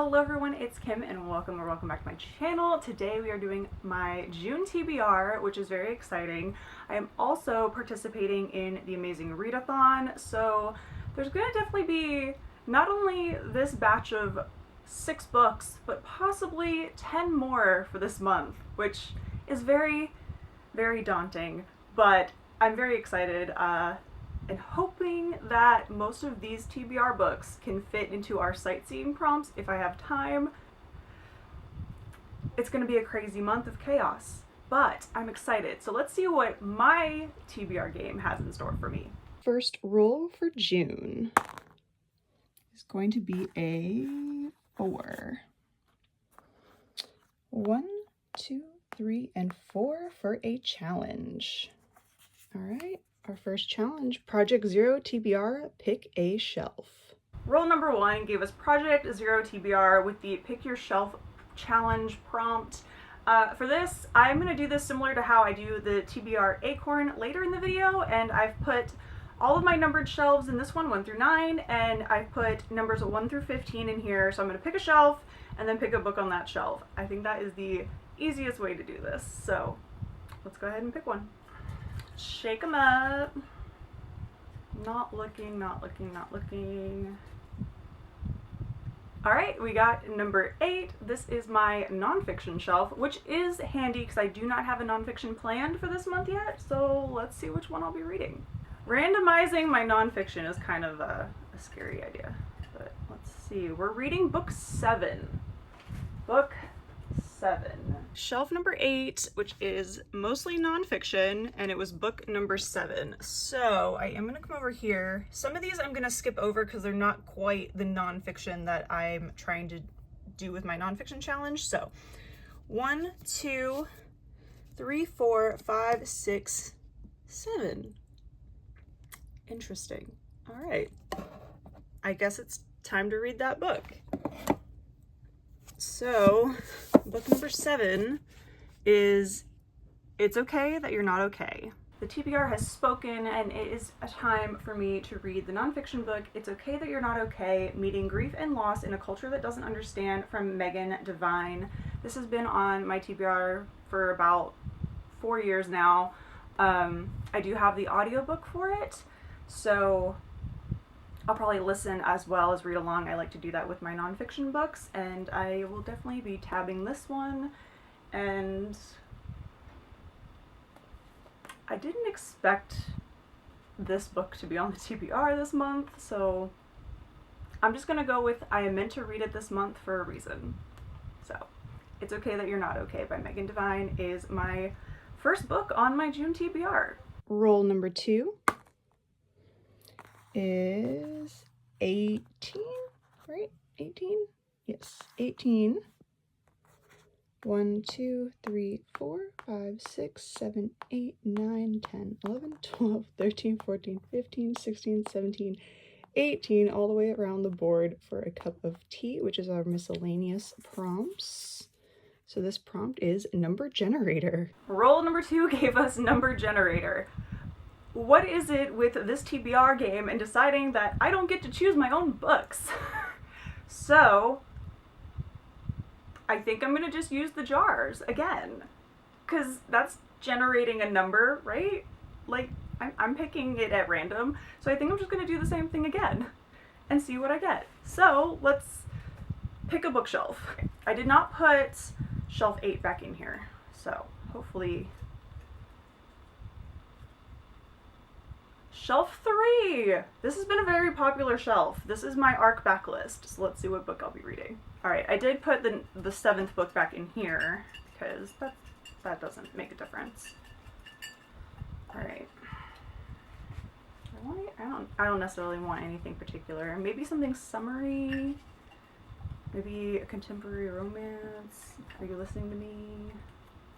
Hello everyone, it's Kim and welcome back to my channel. Today we are doing my June TBR, which is very exciting. I am also participating in the Amazing Readathon, so there's going to definitely be not only this batch of 6 books, but possibly 10 more for this month, which is very, very daunting, but I'm very excited. And hoping that most of these TBR books can fit into our sightseeing prompts if I have time. It's going to be a crazy month of chaos, but I'm excited. So let's see what my TBR game has in store for me. First roll for June is going to be a 4. 1, 2, 3, and 4 for a challenge. All right. Our first challenge, Project Zero TBR, pick a shelf. Roll number 1 gave us Project Zero TBR with the pick your shelf challenge prompt. For this, I'm going to do this similar to how I do the TBR Acorn later in the video, and I've put all of my numbered shelves in this one, 1 through 9, and I've put numbers 1 through 15 in here, so I'm going to pick a shelf and then pick a book on that shelf. I think that is the easiest way to do this, so let's go ahead and pick one. Shake them up. Not looking, not looking, not looking. All right, we got number 8. This is my nonfiction shelf, which is handy because I do not have a nonfiction planned for this month yet, so let's see which one I'll be reading. Randomizing my nonfiction is kind of a scary idea, but let's see. We're reading book 7. Book 7. Shelf number 8, which is mostly nonfiction, and it was book number 7. So I am going to come over here. Some of these I'm going to skip over because they're not quite the nonfiction that I'm trying to do with my nonfiction challenge. So 1, 2, 3, 4, 5, 6, 7. Interesting. All right. I guess it's time to read that book. So, book number 7 is It's Okay That You're Not Okay. The TBR has spoken, and it is a time for me to read the nonfiction book, It's Okay That You're Not Okay, Meeting Grief and Loss in a Culture That Doesn't Understand, from Devine. This has been on my TBR for about 4 years now. I do have the audiobook for it, so I'll probably listen as well as read along. I like to do that with my nonfiction books, and I will definitely be tabbing this one. And I didn't expect this book to be on the TBR this month, so I'm just gonna go with I am meant to read it this month for a reason. So, It's Okay That You're Not Okay by Devine is my first book on my June TBR. Roll number 2 is 18, right? 18? Yes, 18. 1, 2, 3, 4, 5, 6, 7, 8, 9, 10, 11, 12, 13, 14, 15, 16, 17, 18, all the way around the board for a cup of tea, which is our miscellaneous prompts. So this prompt is number generator. Roll number 2 gave us number generator. What is it with this TBR game and deciding that I don't get to choose my own books? So I think I'm gonna just use the jars again, because that's generating a number, right? Like, I'm picking it at random, so I think I'm just gonna do the same thing again and see what I get. So let's pick a bookshelf. I did not put shelf 8 back in here, so hopefully. Shelf 3! This has been a very popular shelf. This is my ARC backlist, so let's see what book I'll be reading. Alright, I did put the 7th book back in here, because that doesn't make a difference. Alright. I don't necessarily want anything particular. Maybe something summery? Maybe a contemporary romance? Are you listening to me?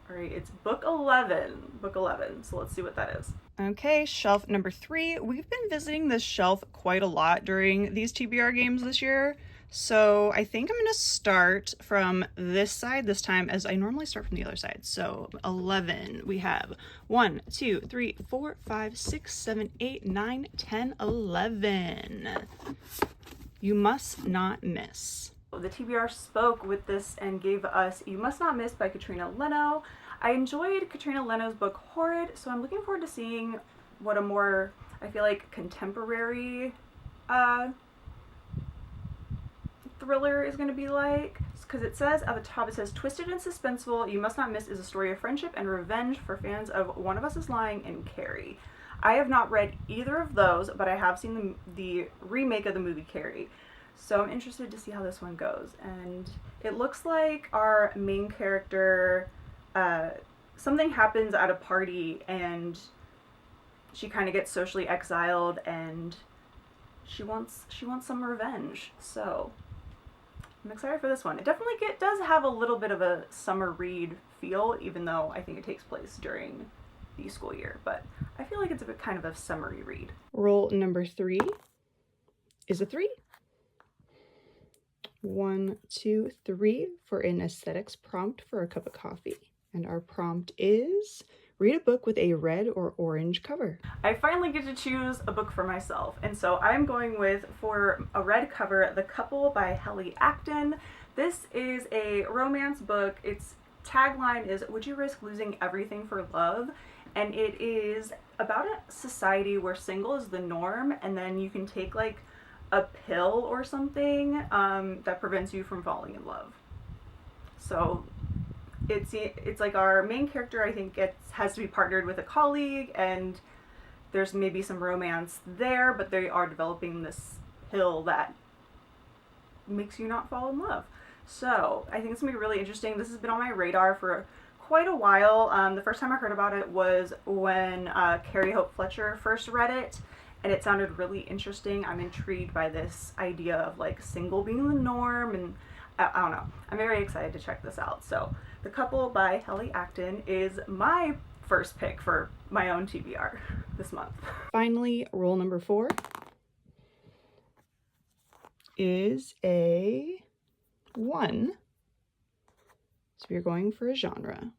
Alright, it's book 11. Book 11, so let's see what that is. Okay, shelf number 3. We've been visiting this shelf quite a lot during these TBR games this year, so I think I'm going to start from this side this time, as I normally start from the other side. So 11, we have 1, 2, 3, 4, 5, 6, 7, 8, 9, 10, 11. You must not miss. The TBR spoke with this and gave us You Must Not Miss by Katrina Leno. I enjoyed Katrina Leno's book Horrid, so I'm looking forward to seeing what a more, I feel like, contemporary thriller is going to be like. Because it says at the top, it says, twisted and suspenseful, You Must Not Miss is a story of friendship and revenge for fans of One of Us is Lying and Carrie. I have not read either of those, but I have seen the remake of the movie Carrie. So I'm interested to see how this one goes. And it looks like our main character, something happens at a party and she kind of gets socially exiled and she wants some revenge. So I'm excited for this one. It definitely does have a little bit of a summer read feel, even though I think it takes place during the school year. But I feel like it's a bit kind of a summery read. Roll number 3 is a 3. 1, 2, 3 for an aesthetics prompt for a cup of coffee. And our prompt is read a book with a red or orange cover. I finally get to choose a book for myself, and so I'm going with, for a red cover, The Couple by Helly Acton. This is a romance book. Its tagline is, would you risk losing everything for love? And it is about a society where single is the norm, and then you can take like a pill or something that prevents you from falling in love. So it's like our main character, I think, has to be partnered with a colleague, and there's maybe some romance there, but they are developing this pill that makes you not fall in love. So I think it's gonna be really interesting. This has been on my radar for quite a while. The first time I heard about it was when Carrie Hope Fletcher first read it, and it sounded really interesting. I'm intrigued by this idea of like single being the norm, and I don't know. I'm very excited to check this out. So The Couple by Helly Acton is my first pick for my own TBR this month. Finally, roll number 4 is a 1. So we're going for a genre.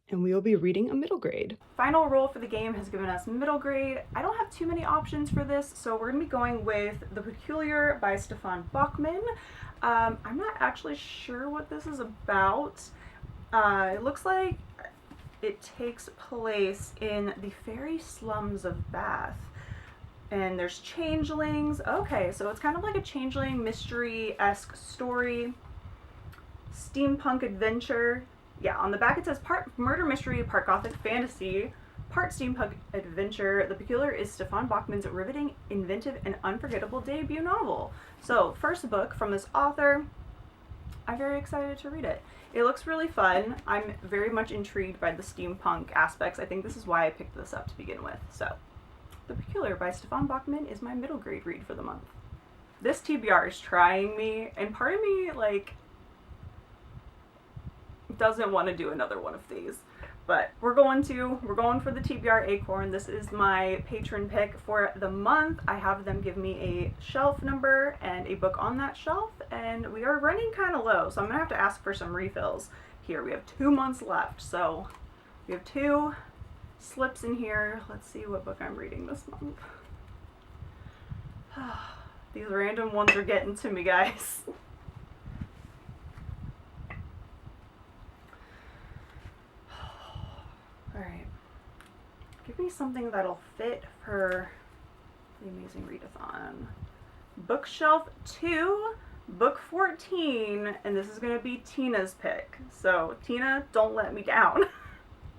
And we will be reading a middle grade. Final roll for the game has given us middle grade. I don't have too many options for this, so we're gonna be going with The Peculiar by Stefan Bachman. I'm not actually sure what this is about. It looks like it takes place in the fairy slums of Bath. And there's changelings. Okay, so it's kind of like a changeling mystery-esque story. Steampunk adventure. Yeah, on the back it says part murder mystery, part gothic fantasy, part steampunk adventure. The Peculiar is Stefan Bachman's riveting, inventive, and unforgettable debut novel. So, first book from this author. I'm very excited to read it. It looks really fun. I'm very much intrigued by the steampunk aspects. I think this is why I picked this up to begin with. So, The Peculiar by Stefan Bachman is my middle grade read for the month. This TBR is trying me, and part of me, like, doesn't want to do another one of these, but we're going for the TBR Acorn. This is my patron pick for the month. I have them give me a shelf number and a book on that shelf, and we are running kind of low, so I'm gonna have to ask for some refills here. We have 2 months left, so we have 2 slips in here. Let's see what book I'm reading this month. These random ones are getting to me, guys. Alright, give me something that'll fit for the Amazing Readathon. Bookshelf 2, book 14, and this is going to be Tina's pick. So, Tina, don't let me down.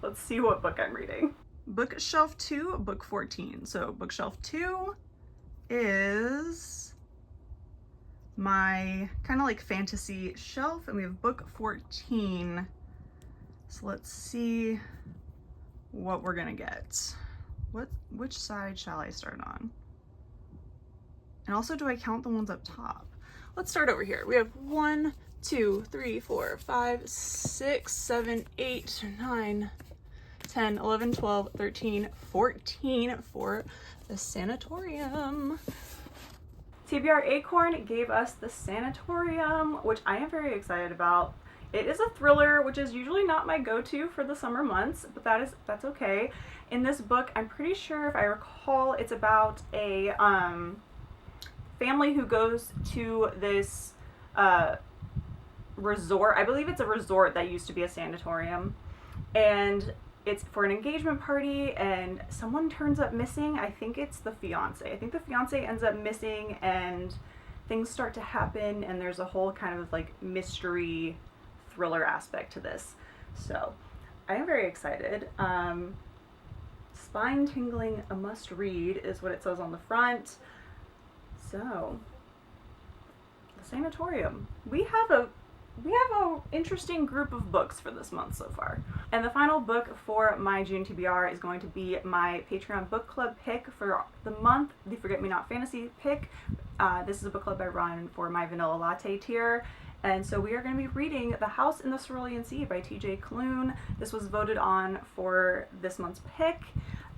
Let's see what book I'm reading. Bookshelf 2, book 14. So, Bookshelf 2 is my kind of like fantasy shelf, and we have book 14. So, let's see what we're gonna get. Which side shall I start on? And also, do I count the ones up top? Let's start over here. We have 1, 2, 3, 4, 5, 6, 7, 8, 9, 10, 11, 12, 13, 14 for the Sanatorium. TBR Acorn gave us the Sanatorium, which I am very excited about. It is a thriller, which is usually not my go-to for the summer months, but that's okay. In this book, I'm pretty sure, if I recall, it's about a family who goes to this resort. I believe it's a resort that used to be a sanatorium, and it's for an engagement party, and someone turns up missing. I think it's the fiance. I think the fiance ends up missing, and things start to happen, and there's a whole kind of like mystery thriller aspect to this. So I am very excited. Spine tingling, a must read is what it says on the front. So the Sanatorium. We have a interesting group of books for this month so far. And the final book for my June TBR is going to be my Patreon book club pick for the month, the Forget Me Not Fantasy pick. This is a book club I run for my vanilla latte tier. And so we are going to be reading The House in the Cerulean Sea by TJ Klune. This was voted on for this month's pick.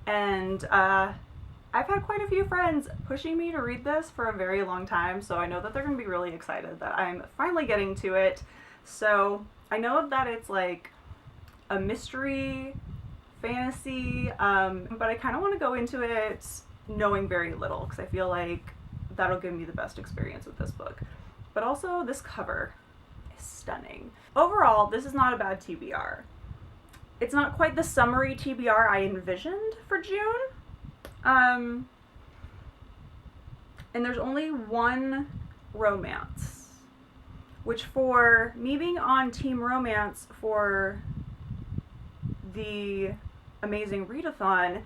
And I've had quite a few friends pushing me to read this for a very long time, so I know that they're going to be really excited that I'm finally getting to it. So I know that it's like a mystery fantasy, but I kind of want to go into it knowing very little, because I feel like that'll give me the best experience with this book. But also, this cover is stunning. Overall, this is not a bad TBR. It's not quite the summery TBR I envisioned for June. And there's only one romance, which for me being on team romance for the Amazing Readathon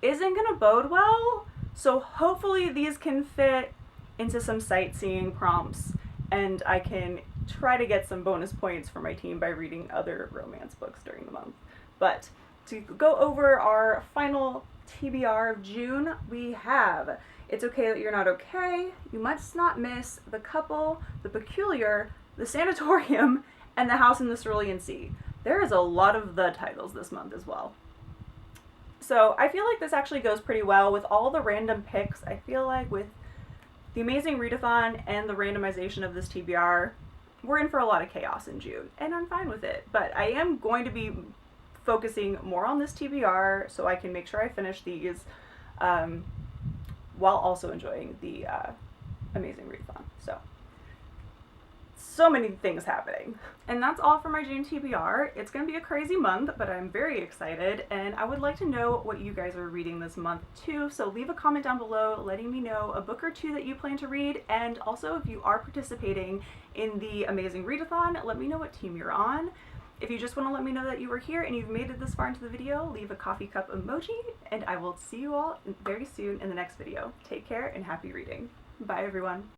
isn't gonna bode well. So hopefully these can fit into some sightseeing prompts, and I can try to get some bonus points for my team by reading other romance books during the month. But to go over our final TBR of June, we have It's Okay That You're Not Okay, You Must Not Miss, The Couple, The Peculiar, The Sanatorium, and The House in the Cerulean Sea. There is a lot of the titles this month as well. So I feel like this actually goes pretty well with all the random picks. I feel like with the Amazing Readathon and the randomization of this TBR, we're in for a lot of chaos in June, and I'm fine with it. But I am going to be focusing more on this TBR so I can make sure I finish these while also enjoying the Amazing Readathon. So many things happening. And that's all for my June TBR. It's going to be a crazy month, but I'm very excited, and I would like to know what you guys are reading this month too, so leave a comment down below letting me know a book or two that you plan to read, and also if you are participating in the Amazing Readathon, let me know what team you're on. If you just want to let me know that you were here and you've made it this far into the video, leave a coffee cup emoji, and I will see you all very soon in the next video. Take care and happy reading. Bye everyone.